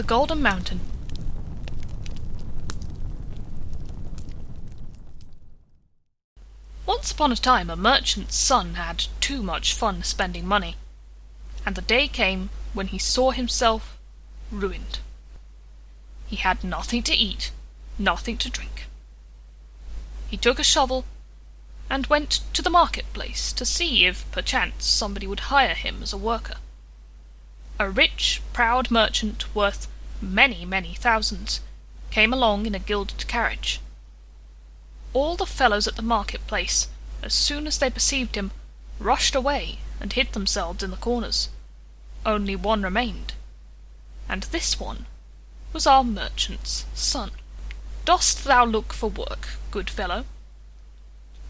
Golden Mountain. Once upon a time a merchant's son had too much fun spending money, and the day came when he saw himself ruined. He had nothing to eat, nothing to drink. He took a shovel and went to the marketplace to see if perchance somebody would hire him as a worker. A rich, proud merchant worth many, many thousands came along in a gilded carriage. All the fellows at the marketplace, as soon as they perceived him, rushed away and hid themselves in the corners. Only one remained, and this one was our merchant's son. "Dost thou look for work, good fellow?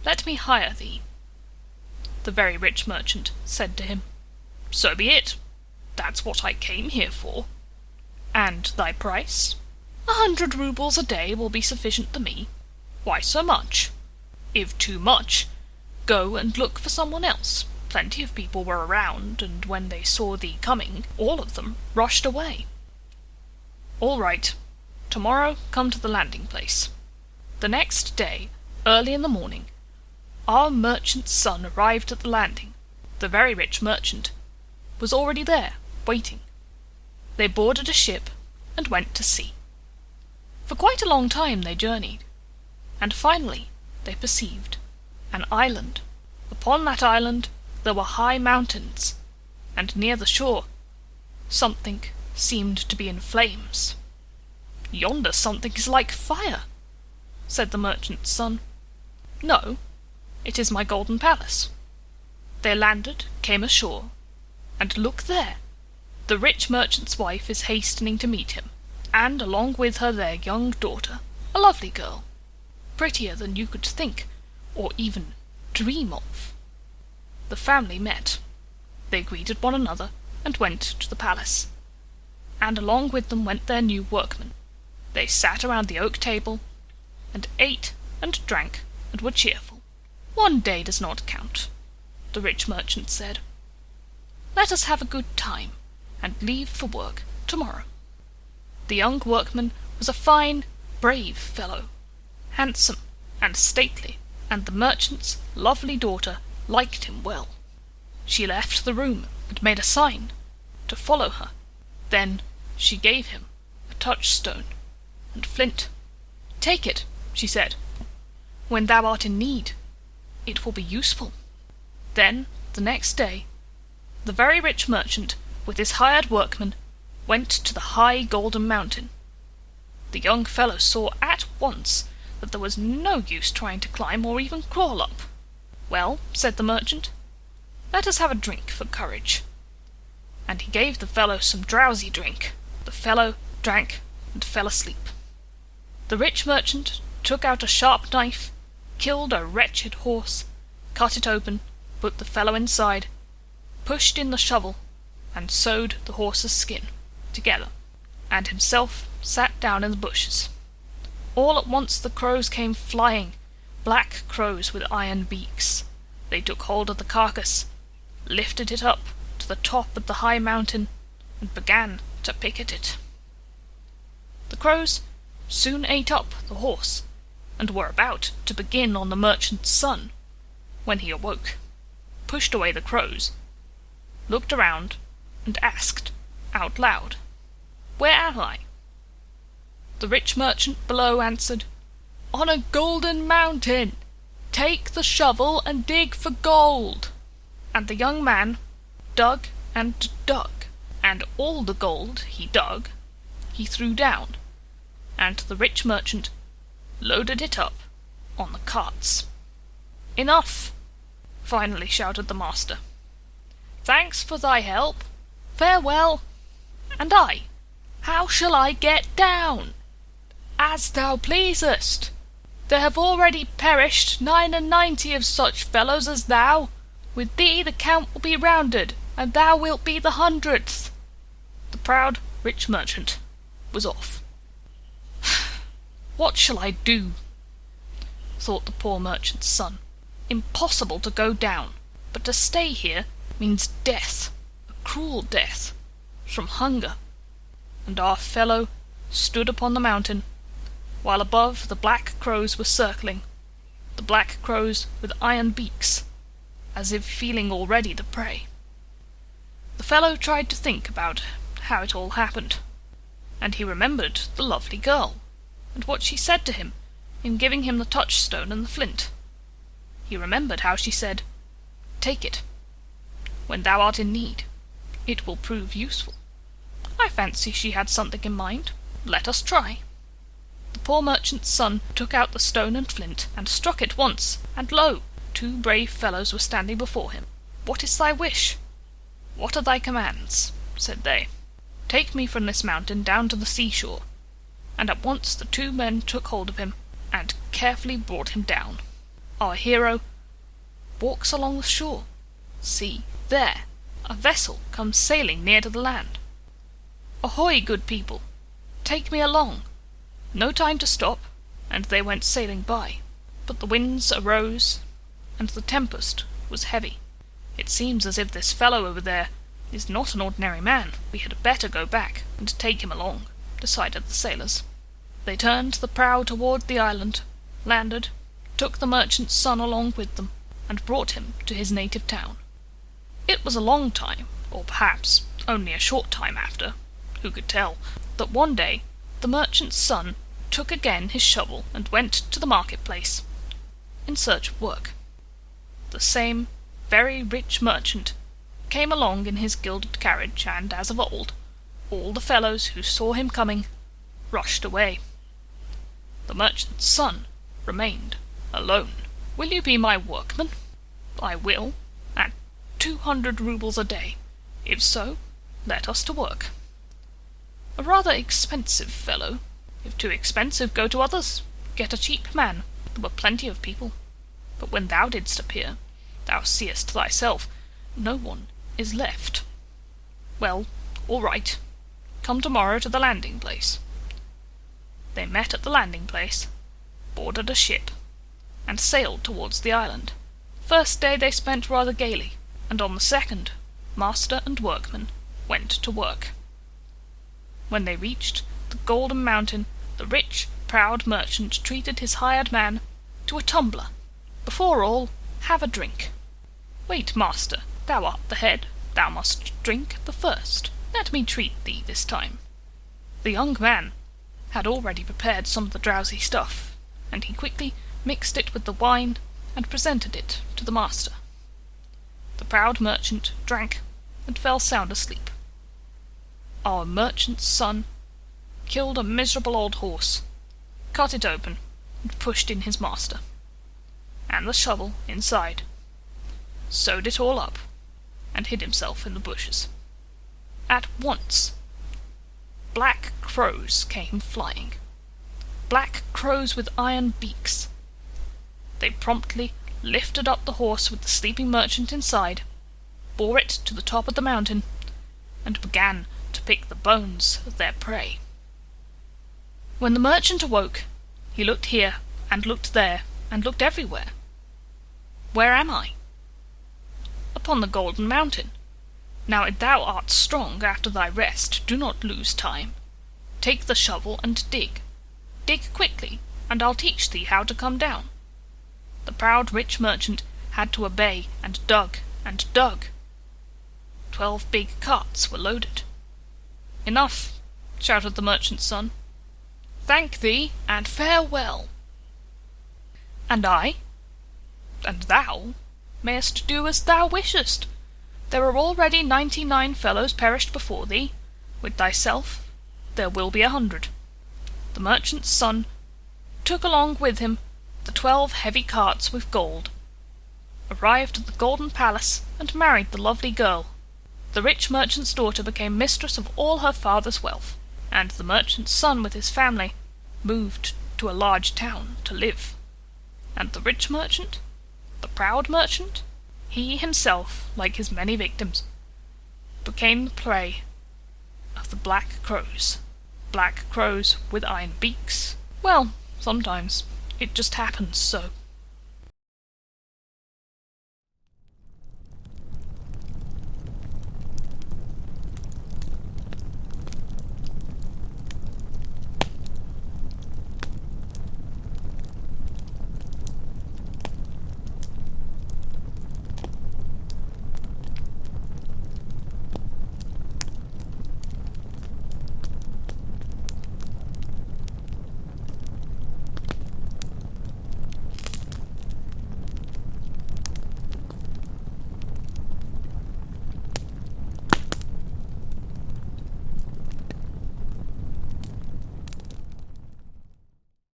Let me hire thee." The very rich merchant said to him, "So be it. That's what I came here for. And thy price? 100 roubles a day will be sufficient to me. Why so much? If too much, go and look for someone else." Plenty of people were around, and when they saw thee coming, all of them rushed away. "All right. Tomorrow come to the landing place." The next day, early in the morning, our merchant's son arrived at the landing. The very rich merchant was already there, waiting. They boarded a ship and went to sea. For quite a long time they journeyed, and finally they perceived an island. Upon that island there were high mountains, and near the shore something seemed to be in flames. "Yonder something is like fire," said the merchant's son. "No, it is my golden palace." They landed, came ashore, and look there! The rich merchant's wife is hastening to meet him, and along with her their young daughter, a lovely girl, prettier than you could think or even dream of. The family met. They greeted one another and went to the palace, and along with them went their new workman. They sat around the oak table and ate and drank and were cheerful. "One day does not count," the rich merchant said. "Let us have a good time and leave for work tomorrow." The young workman was a fine, brave fellow, handsome and stately, and the merchant's lovely daughter liked him well. She left the room and made a sign to follow her. Then she gave him a touchstone and flint. "Take it," she said. "When thou art in need, it will be useful." Then, the next day, the very rich merchant, with his hired workmen, went to the high golden mountain. The young fellow saw at once that there was no use trying to climb or even crawl up. "Well," said the merchant, "let us have a drink for courage." And he gave the fellow some drowsy drink. The fellow drank and fell asleep. The rich merchant took out a sharp knife, killed a wretched horse, cut it open, put the fellow inside, pushed in the shovel, and sewed the horse's skin together, and himself sat down in the bushes. All at once the crows came flying, black crows with iron beaks. They took hold of the carcass, lifted it up to the top of the high mountain, and began to pick at it. The crows soon ate up the horse, and were about to begin on the merchant's son, when he awoke, pushed away the crows, looked around, and asked out loud, "Where am I?" The rich merchant below answered, "On a golden mountain. Take the shovel and dig for gold." And the young man dug and dug, and all the gold he dug he threw down, and the rich merchant loaded it up on the carts. "Enough!" finally shouted the master. "Thanks for thy help. Farewell. And I, how shall I get down?" "As thou pleasest. There have already perished 99 of such fellows as thou. With thee the count will be rounded, and thou wilt be the 100th. The proud rich merchant was off. "What shall I do?" thought the poor merchant's son. "Impossible to go down, but to stay here means death, a cruel death, from hunger. and our fellow stood upon the mountain, while above the black crows were circling, the black crows with iron beaks, as if feeling already the prey. The fellow tried to think about how it all happened, and he remembered the lovely girl, and what she said to him in giving him the touchstone and the flint. He remembered how she said, "Take it. When thou art in need, it will prove useful." I fancy she had something in mind. Let us try. The poor merchant's son took out the stone and flint, and struck it once, and lo! 2 brave fellows were standing before him. "What is thy wish? What are thy commands?" said they. "Take me from this mountain down to the seashore." And at once the 2 men took hold of him, and carefully brought him down. Our hero walks along the shore. See, there, a vessel comes sailing near to the land. "Ahoy, good people! Take me along!" No time to stop, and they went sailing by. But the winds arose, and the tempest was heavy. "It seems as if this fellow over there is not an ordinary man. We had better go back and take him along," decided the sailors. They turned the prow toward the island, landed, took the merchant's son along with them, and brought him to his native town. It was a long time, or perhaps only a short time after, who could tell, that one day the merchant's son took again his shovel and went to the marketplace in search of work. The same very rich merchant came along in his gilded carriage, and, as of old, all the fellows who saw him coming rushed away. The merchant's son remained alone. "Will you be my workman?" "I will, at 200 roubles a day. If so, let us to work." "A rather expensive fellow. If too expensive, go to others. Get a cheap man. There were plenty of people. But when thou didst appear, thou seest thyself, no one is left." "Well, all right. Come tomorrow to the landing place." They met at the landing place, boarded a ship, and sailed towards the island. First day they spent rather gaily, and on the second, master and workman went to work. When they reached the Golden Mountain, the rich, proud merchant treated his hired man to a tumbler. "Before all, have a drink." "Wait, master, thou art the head, thou must drink the first. Let me treat thee this time." The young man had already prepared some of the drowsy stuff, and he quickly mixed it with the wine and presented it to the master. The proud merchant drank and fell sound asleep. Our merchant's son killed a miserable old horse, cut it open, and pushed in his master, and the shovel inside, sewed it all up, and hid himself in the bushes. At once black crows came flying, black crows with iron beaks. They promptly lifted up the horse with the sleeping merchant inside, bore it to the top of the mountain, and began to pick the bones of their prey. When the merchant awoke, he looked here, and looked there, and looked everywhere. "Where am I?" "Upon the Golden Mountain. Now if thou art strong after thy rest, do not lose time. Take the shovel and dig. Dig quickly, and I'll teach thee how to come down." The proud rich merchant had to obey, and dug and dug. 12 big carts were loaded. "Enough," shouted the merchant's son. "Thank thee, and farewell." "And I?" "And thou mayest do as thou wishest. There are already 99 fellows perished before thee. With thyself there will be 100. The merchant's son took along with him the 12 heavy carts with gold, arrived at the Golden Palace, and married the lovely girl. The rich merchant's daughter became mistress of all her father's wealth, and the merchant's son with his family moved to a large town to live. And the rich merchant, the proud merchant, he himself, like his many victims, became the prey of the black crows with iron beaks. Well, sometimes it just happens so.